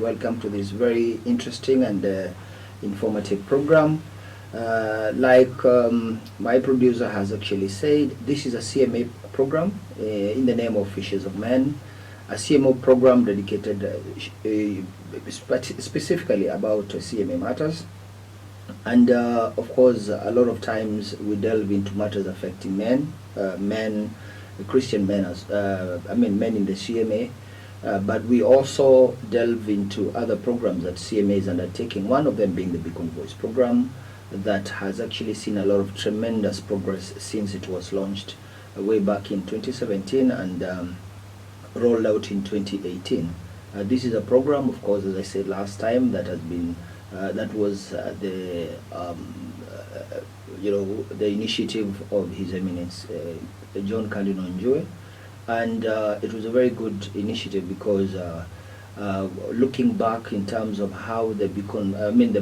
Welcome to this very interesting and informative program. My producer has actually said, this is a CMA program in the name of Fishers of Men, a CMO program dedicated specifically about CMA matters. And of course, a lot of times we delve into matters affecting men, Christian men, men in the CMA. But we also delve into other programs that CMA is undertaking, one of them being the Beacon Voice program that has actually seen a lot of tremendous progress since it was launched way back in 2017 and rolled out in 2018. This is a program, of course, as I said last time, that has been that was the initiative of His Eminence John Cardinal Njue. And it was a very good initiative because looking back in terms of how the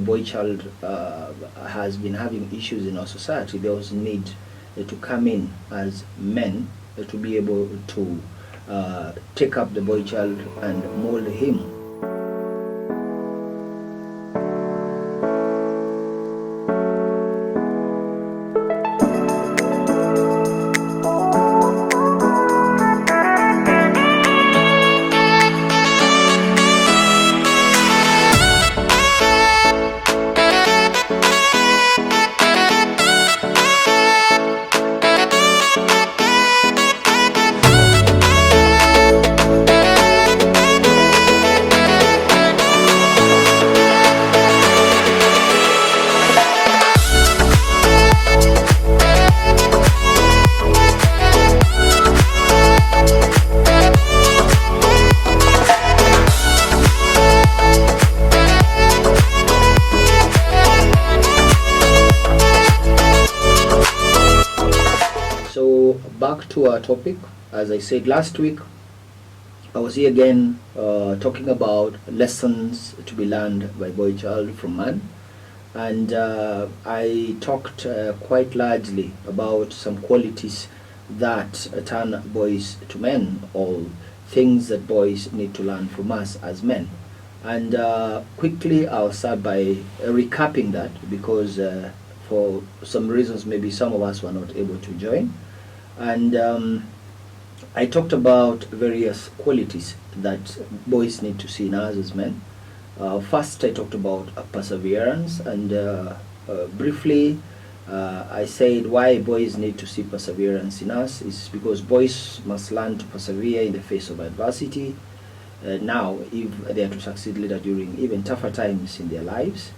boy child has been having issues in our society, there was a need to come in as men to be able to take up the boy child and mold him. Back to our topic. As I said last week, I was here again talking about lessons to be learned by boy child from man, and I talked quite largely about some qualities that turn boys to men, or things that boys need to learn from us as men. And quickly I'll start by recapping that, because for some reasons maybe some of us were not able to join. And I talked about various qualities that boys need to see in us as men. First, I talked about perseverance, and briefly I said why boys need to see perseverance in us is because boys must learn to persevere in the face of adversity. Now, if they are to succeed later during even tougher times in their lives,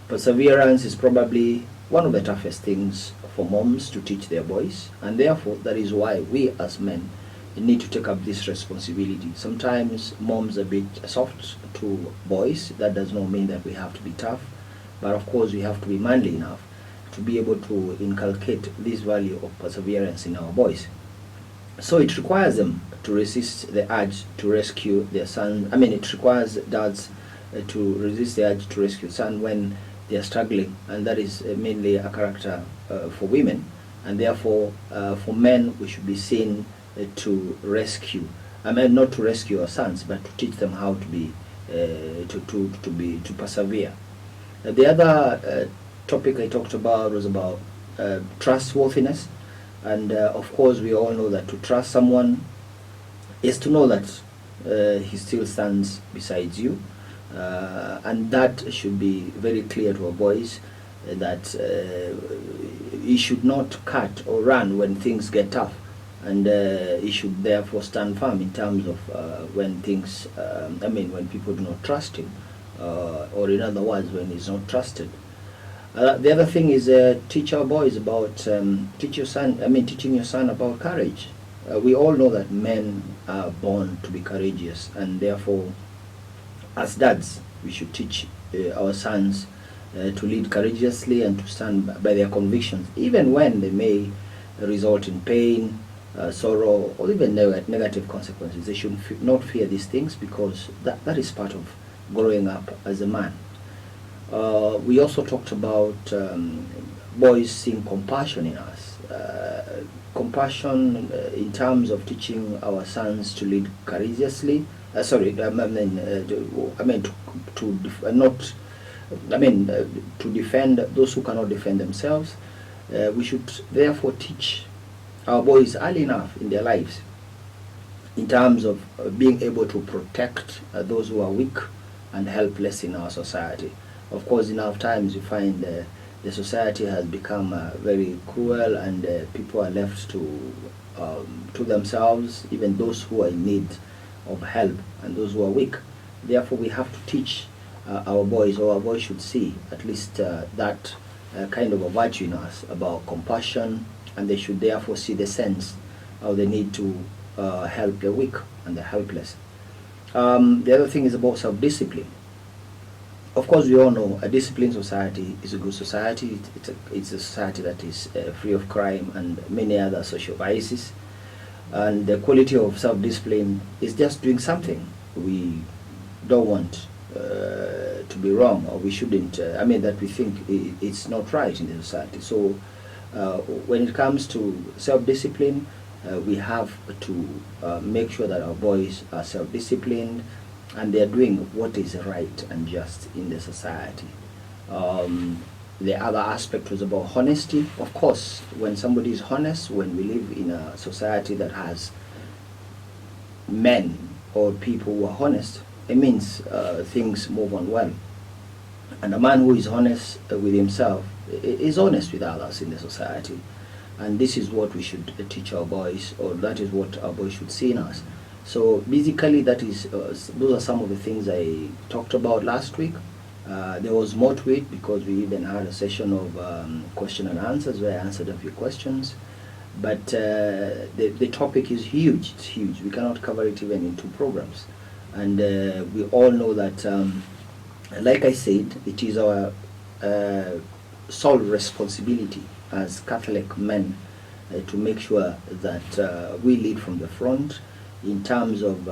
perseverance is probably one of the toughest things for moms to teach their boys, and therefore that is why we as men need to take up this responsibility. Sometimes moms are a bit soft to boys. That does not mean that we have to be tough, but of course we have to be manly enough to be able to inculcate this value of perseverance in our boys. So it requires them to resist the urge to rescue their son. It requires dads to resist the urge to rescue son when they are struggling, and that is mainly a character for women, and therefore for men we should be seen to rescue. Not to rescue our sons, but to teach them how to be to persevere. The other topic I talked about was about trustworthiness, and of course we all know that to trust someone is to know that he still stands beside you. And that should be very clear to our boys, that he should not cut or run when things get tough, and he should therefore stand firm in terms of when things, when people do not trust him, or in other words, when he's not trusted. The other thing is teach our boys about, teaching your son about courage. We all know that men are born to be courageous, and therefore as dads, we should teach our sons to lead courageously and to stand by their convictions, even when they may result in pain, sorrow, or even negative consequences. They should not fear these things, because that is part of growing up as a man. We also talked about boys seeing compassion in us. Compassion in terms of teaching our sons to lead courageously to defend those who cannot defend themselves. We should therefore teach our boys early enough in their lives in terms of being able to protect those who are weak and helpless in our society. Of course, in our times, you find the society has become very cruel, and people are left to themselves, even those who are in need of help and those who are weak. Therefore, we have to teach our boys, or our boys should see at least that kind of a virtue in us about compassion, and they should therefore see the sense of the need to help the weak and the helpless. The other thing is about self-discipline. Of course, we all know a disciplined society is a good society. It's a society that is free of crime and many other social vices. And the quality of self-discipline is just doing something we don't want to be wrong, or we shouldn't, that we think it's not right in the society. So when it comes to self-discipline, we have to make sure that our boys are self-disciplined and they are doing what is right and just in the society. The other aspect was about honesty. Of course, when somebody is honest, when we live in a society that has men or people who are honest, it means things move on well. And a man who is honest with himself is honest with others in the society. And this is what we should teach our boys, or that is what our boys should see in us. So basically, that is those are some of the things I talked about last week. There was more to it because we even had a session of question and answers where I answered a few questions. But the topic is huge. It's huge. We cannot cover it even in 2 programs. And we all know that, like I said, it is our sole responsibility as Catholic men to make sure that we lead from the front in terms of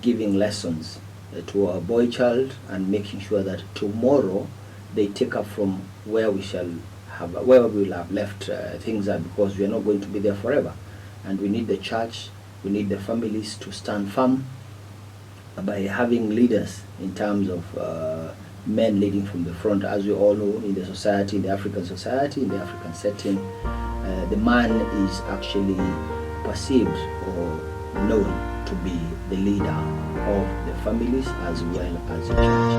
giving lessons to our boy child and making sure that tomorrow they take up from where we will have left things at, because we are not going to be there forever. And we need the church, we need the families to stand firm by having leaders in terms of men leading from the front. As we all know, in the society, in the African society, in the African setting, the man is actually perceived or known to be the leader of the families as well as the church.